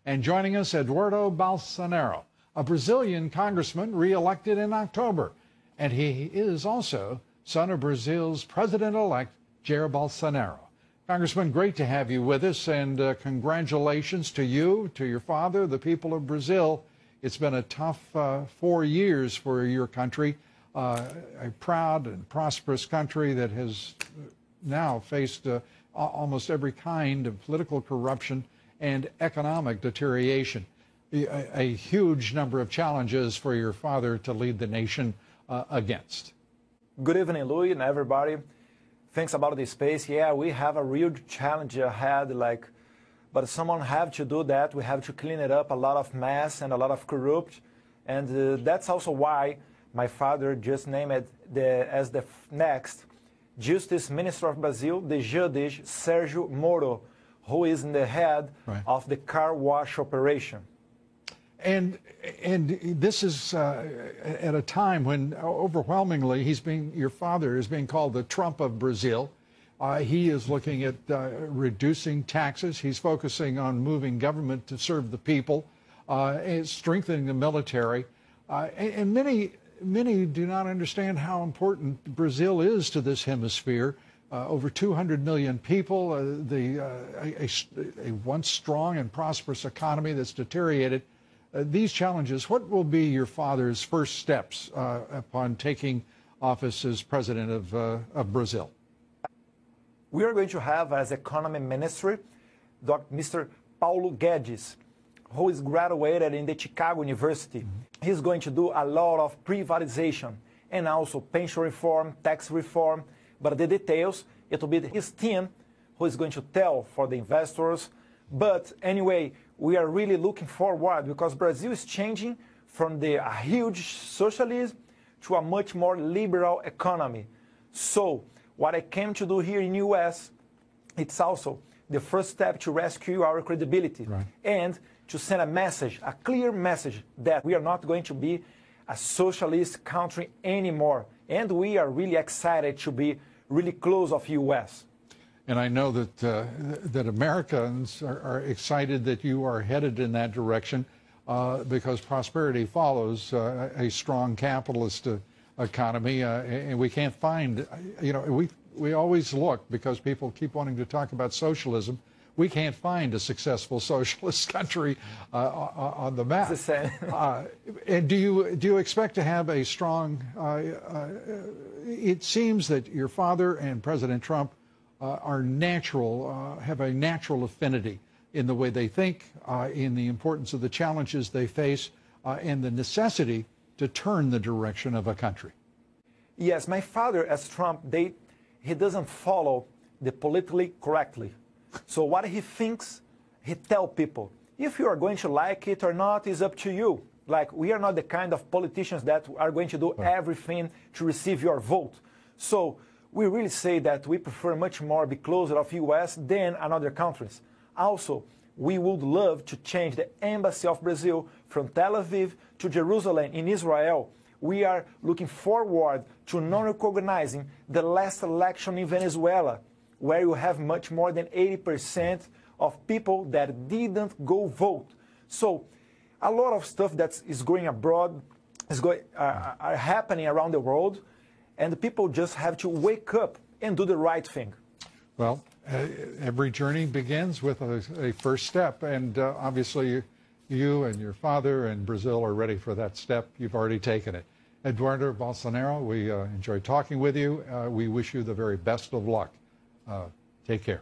And joining us, Eduardo Bolsonaro, a Brazilian congressman re-elected in October. And he is also son of Brazil's president-elect, Jair Bolsonaro. Congressman, great to have you with us, and congratulations to you, to your father, the people of Brazil. It's been a tough 4 years for your country, a proud and prosperous country that has now faced almost every kind of political corruption and economic deterioration. A huge number of challenges for your father to lead the nation against. Good evening, Louis, and everybody. Thanks about the space. Yeah, we have a real challenge ahead, but someone have to do that. We have to clean it up, a lot of mess and a lot of corrupt. And that's also why my father just named it as the next Justice Minister of Brazil, the Judge Sergio Moro, who is in the head of the car wash operation. And this is at a time when overwhelmingly your father is being called the Trump of Brazil. He is looking at reducing taxes. He's focusing on moving government to serve the people, and strengthening the military. And many do not understand how important Brazil is to this hemisphere. Over 200 million people, a once strong and prosperous economy that's deteriorated. These challenges, what will be your father's first steps upon taking office as president of Brazil? We are going to have as economy ministry Mr. Paulo Guedes, who is graduated in the Chicago University. He's going to do a lot of privatization and also pension reform, tax reform, but the details, it will be his team who is going to tell for the investors. But anyway, we are really looking forward because Brazil is changing from a huge socialism to a much more liberal economy. So what I came to do here in the U.S., it's also the first step to rescue our credibility and to send a message, a clear message that we are not going to be a socialist country anymore. And we are really excited to be really close of U.S. And I know that Americans are excited that you are headed in that direction because prosperity follows a strong capitalist economy, and we can't find, we always look, because people keep wanting to talk about socialism, we can't find a successful socialist country on the map. It's the same. And do you expect to have a strong, it seems that your father and President Trump have a natural affinity in the way they think, in the importance of the challenges they face, and the necessity to turn the direction of a country. Yes, my father, as Trump, he doesn't follow the politically correctly. So what he thinks, he tell people. If you are going to like it or not is up to you. Like, we are not the kind of politicians that are going to do everything to receive your vote. So we really say that we prefer much more be closer of U.S. than another countries. Also, we would love to change the embassy of Brazil from Tel Aviv to Jerusalem in Israel. We are looking forward to non-recognizing the last election in Venezuela, where you have much more than 80% of people that didn't go vote. So a lot of stuff that is going abroad are happening around the world, and the people just have to wake up and do the right thing. Well, every journey begins with a first step, and obviously you and your father and Brazil are ready for that step. You've already taken it. Eduardo Bolsonaro, we enjoyed talking with you. We wish you the very best of luck. Take care.